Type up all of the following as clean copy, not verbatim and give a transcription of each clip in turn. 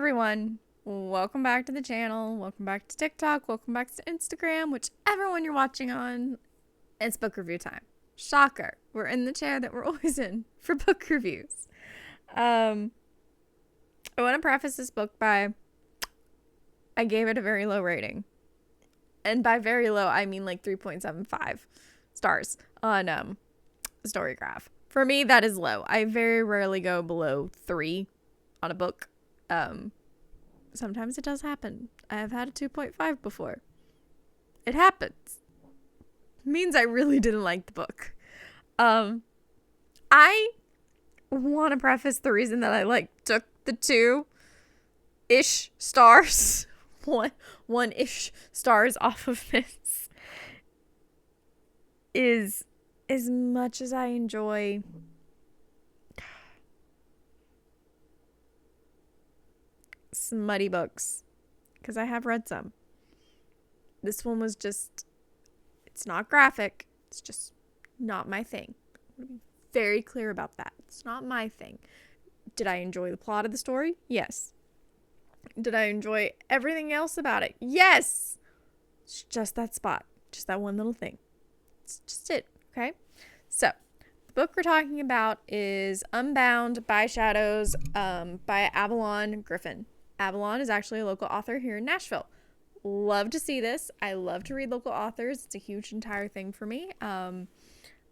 everyone, welcome back to the channel, welcome back to TikTok, welcome back to Instagram, whichever one you're watching on. It's book review time. Shocker, we're in the chair that we're always in for book reviews. I want to preface this book by, I gave it a very low rating, and by very low I mean like 3.75 stars on Storygraph. For me, that is low. I very rarely go below 3 on a book. Sometimes it does happen. I have had a 2.5 before. It happens. It means I really didn't like the book. I want to preface the reason that I took the 2-ish stars, one-ish stars off of this, is as much as I enjoy smutty books, because I have read some. This one was just, it's not graphic. It's just not my thing. I'm going to be very clear about that. It's not my thing. Did I enjoy the plot of the story? Yes. Did I enjoy everything else about it? Yes. It's just that spot. Just that one little thing. It's just it. Okay. So the book we're talking about is Unbound by Shadows by Avalon Griffin. Avalon is actually a local author here in Nashville. Love to see this. I love to read local authors. It's a huge entire thing for me.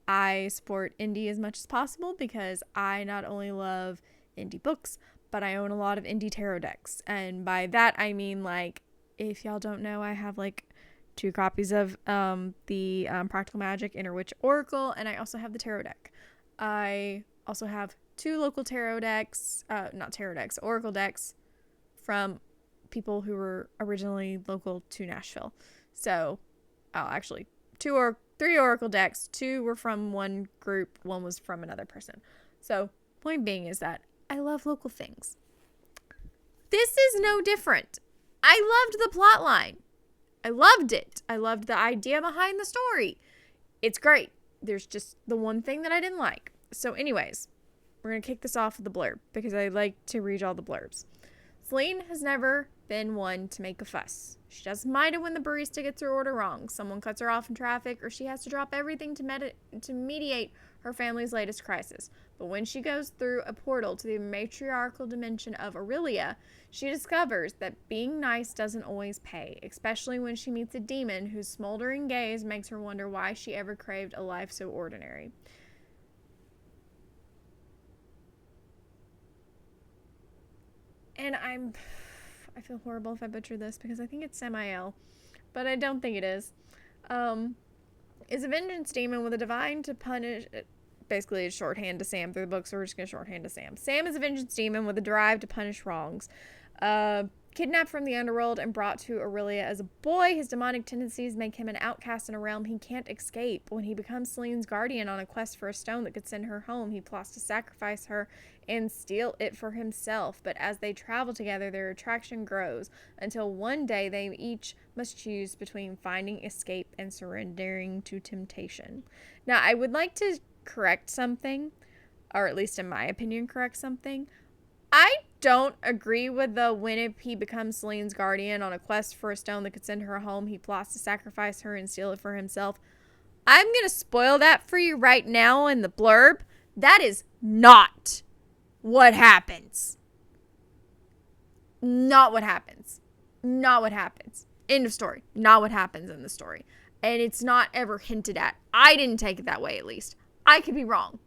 I support indie as much as possible because I not only love indie books, but I own a lot of indie tarot decks. And by that, I mean, if y'all don't know, I have 2 copies of the Practical Magic Inner Witch Oracle, and I also have the tarot deck. I also have 2 local tarot decks, Oracle decks, from people who were originally local to Nashville. So, actually, 3 Oracle decks. 2 were from one group. 1 was from another person. So, point being is that I love local things. This is no different. I loved the plot line. I loved it. I loved the idea behind the story. It's great. There's just the one thing that I didn't like. So anyways, we're going to kick this off with the blurb because I like to read all the blurbs. Selene has never been one to make a fuss. She doesn't mind it when the barista gets her order wrong, someone cuts her off in traffic, or she has to drop everything to mediate her family's latest crisis. But when she goes through a portal to the matriarchal dimension of Aurelia, she discovers that being nice doesn't always pay, especially when she meets a demon whose smoldering gaze makes her wonder why she ever craved a life so ordinary. And I feel horrible if I butcher this because I think it's Samael, but I don't think it is. Is a vengeance demon with a divine to punish. Basically, it's shorthand to Sam through the book, so we're just going to shorthand to Sam. Sam is a vengeance demon with a drive to punish wrongs. Kidnapped from the underworld and brought to Aurelia as a boy, his demonic tendencies make him an outcast in a realm he can't escape. When he becomes Selene's guardian on a quest for a stone that could send her home, he plots to sacrifice her and steal it for himself. But as they travel together, their attraction grows until one day they each must choose between finding escape and surrendering to temptation. Now, I would like to correct something, or at least in my opinion, correct something. I don't agree with the when he becomes Selene's guardian on a quest for a stone that could send her home, he plots to sacrifice her and steal it for himself. I'm going to spoil that for you right now in the blurb. That is not what happens. Not what happens. Not what happens. End of story. Not what happens in the story. And it's not ever hinted at. I didn't take it that way, at least. I could be wrong.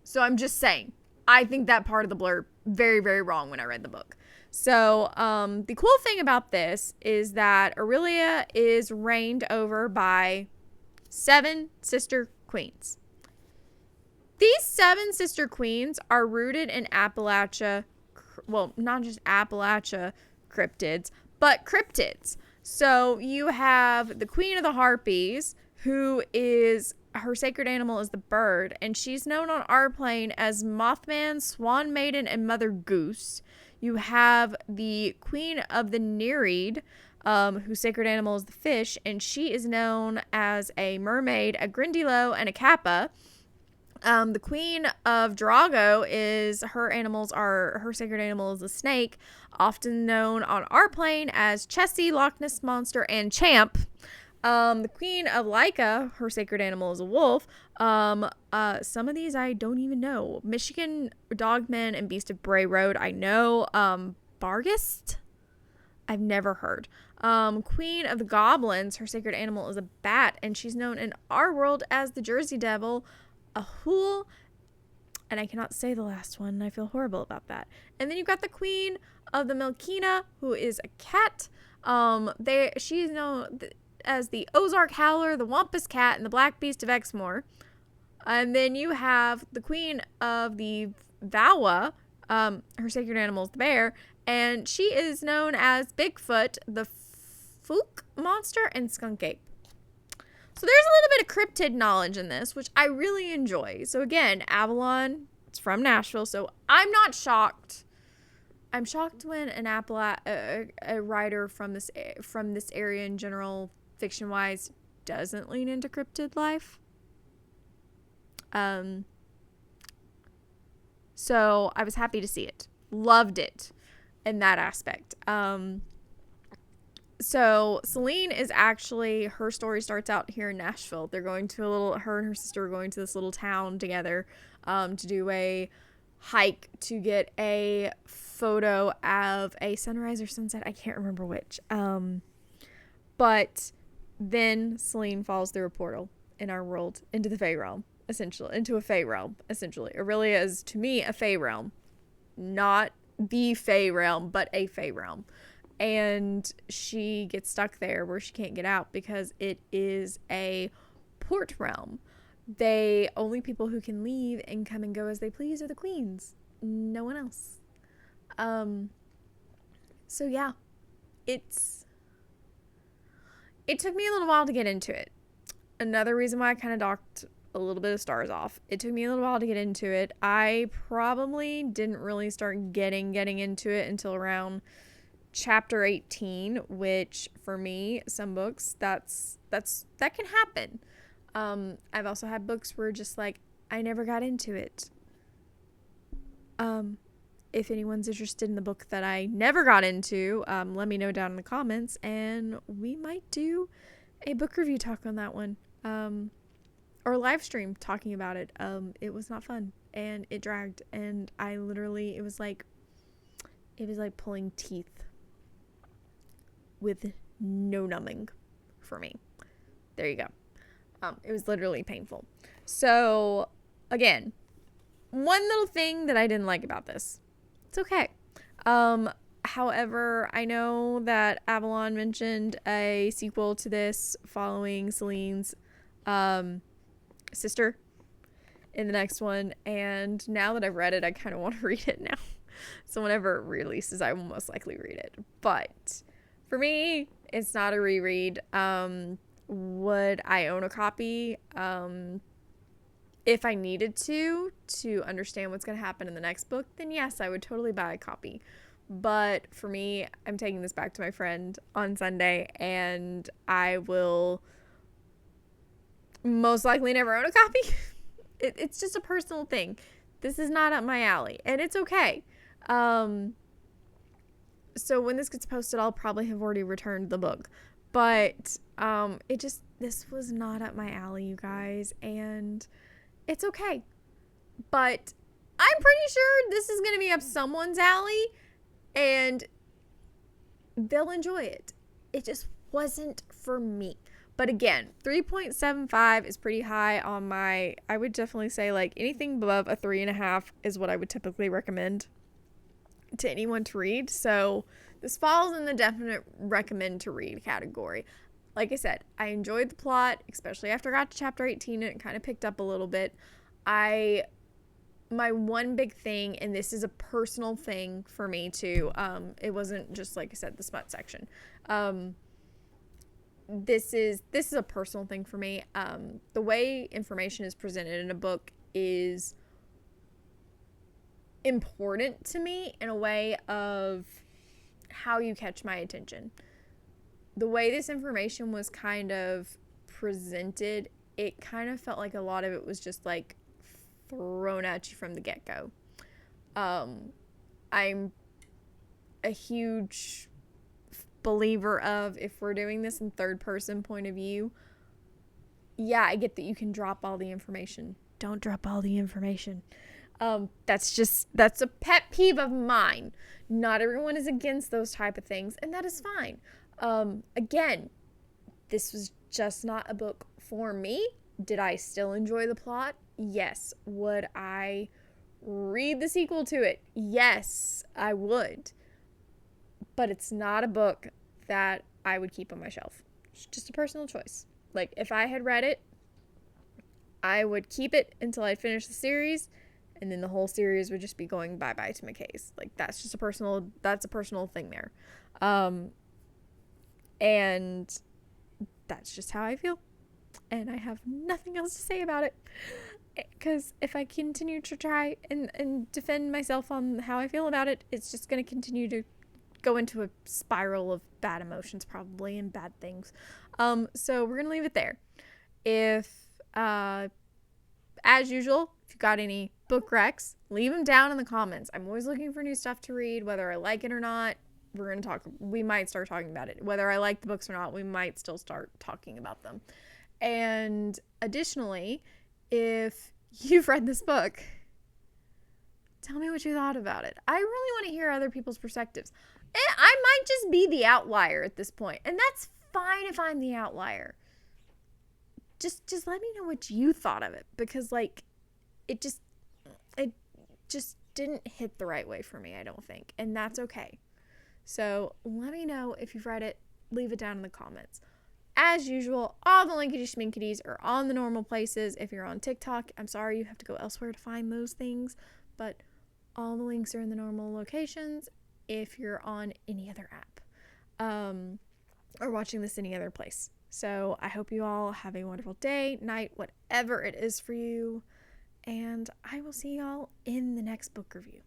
So I'm just saying. I think that part of the blurb very, very wrong when I read the book. So the cool thing about this is that Aurelia is reigned over by 7 sister queens. These 7 sister queens are rooted in Appalachia, well, not just Appalachia cryptids, but cryptids. So you have the Queen of the Harpies, who is, her sacred animal is the bird, and she's known on our plane as Mothman, Swan Maiden, and Mother Goose. You have the Queen of the Nereid, whose sacred animal is the fish, and she is known as a mermaid, a Grindilo, and a Kappa. The queen of Drago her sacred animal is a snake, often known on our plane as Chessie, Loch Ness Monster, and Champ. The queen of Laika, her sacred animal is a wolf. Some of these I don't even know. Michigan Dogman and Beast of Bray Road, I know. Bargist, I've never heard. Queen of the Goblins, her sacred animal is a bat, and she's known in our world as the Jersey Devil, a hool, and I cannot say the last one, and I feel horrible about that. And then you've got the queen of the Milkina, who is a cat. She's known as the Ozark Howler, the Wampus Cat, and the Black Beast of Exmoor. And then you have the queen of the Vawa, her sacred animal is the bear, and she is known as Bigfoot, the Fook Monster, and Skunk Ape. So there's a little bit of cryptid knowledge in this, which I really enjoy. So again, Avalon, it's from Nashville, so I'm not shocked. I'm shocked when a writer from this area in general, fiction-wise, doesn't lean into cryptid life. So I was happy to see it. Loved it in that aspect. So Selene is actually, her story starts out here in Nashville. Her and her sister are going to this little town together to do a hike to get a photo of a sunrise or sunset. I can't remember which. But then Selene falls through a portal in our world into the Fae realm, essentially. Into a Fae realm, essentially. Aurelia is, to me, a Fae realm. Not the Fae realm, but a Fae realm. And she gets stuck there where she can't get out because it is a port realm. Only people who can leave and come and go as they please are the queens. No one else. So yeah, it took me a little while to get into it. Another reason why I kind of docked a little bit of stars off. It took me a little while to get into it. I probably didn't really start getting into it until around chapter 18, which for me, some books that can happen. I've also had books where just like I never got into it. If anyone's interested in the book that I never got into, let me know down in the comments, and we might do a book review talk on that one, or a live stream talking about it. It was not fun, and it dragged, and it was like pulling teeth with no numbing for me. There you go. It was literally painful. So again, one little thing that I didn't like about this. It's okay. However, I know that Avalon mentioned a sequel to this following Selene's sister in the next one, and now that I've read it, I kind of want to read it now. So whenever it releases, I will most likely read it. But for me, it's not a reread. Would I own a copy? If I needed to understand what's going to happen in the next book, then yes, I would totally buy a copy. But for me, I'm taking this back to my friend on Sunday, and I will most likely never own a copy. It's just a personal thing. This is not up my alley, and it's okay. So when this gets posted, I'll probably have already returned the book. But this was not up my alley, you guys, and it's okay. But I'm pretty sure this is going to be up someone's alley, and they'll enjoy it. It just wasn't for me. But again, 3.75 is pretty high on I would definitely say like anything above a 3.5 is what I would typically recommend to anyone to read. So this falls in the definite recommend to read category. Like I said, I enjoyed the plot, especially after I got to chapter 18 and it kind of picked up a little bit. My one big thing, and this is a personal thing for me too, it wasn't just, like I said, the smut section. This is a personal thing for me. The way information is presented in a book is important to me in a way of how you catch my attention. The way this information was kind of presented, it kind of felt like a lot of it was just like thrown at you from the get-go. I'm a huge believer of, if we're doing this in third person point of view, yeah, I get that you can drop all the information. Don't drop all the information. That's a pet peeve of mine. Not everyone is against those type of things, and that is fine. Again, this was just not a book for me. Did I still enjoy the plot? Yes. Would I read the sequel to it? Yes, I would. But it's not a book that I would keep on my shelf. It's just a personal choice. Like, if I had read it, I would keep it until I finished the series, and then the whole series would just be going bye-bye to McKay's. Like, that's a personal thing there. And that's just how I feel. And I have nothing else to say about it. Because if I continue to try and defend myself on how I feel about it, it's just going to continue to go into a spiral of bad emotions probably, and bad things. So we're going to leave it there. If, as usual, if you got any book recs, leave them down in the comments. I'm always looking for new stuff to read, whether I like it or not. We might start talking about it. Whether I like the books or not, we might still start talking about them. And additionally, if you've read this book, tell me what you thought about it. I really want to hear other people's perspectives. And I might just be the outlier at this point, and that's fine if I'm the outlier. Just let me know what you thought of it, because like it just didn't hit the right way for me, I don't think, and that's okay. So let me know if you've read it. Leave it down in the comments. As usual, all the linkity schminkities are on the normal places. If you're on TikTok, I'm sorry you have to go elsewhere to find those things, but all the links are in the normal locations if you're on any other app, or watching this any other place. So I hope you all have a wonderful day, night, whatever it is for you, and I will see y'all in the next book review.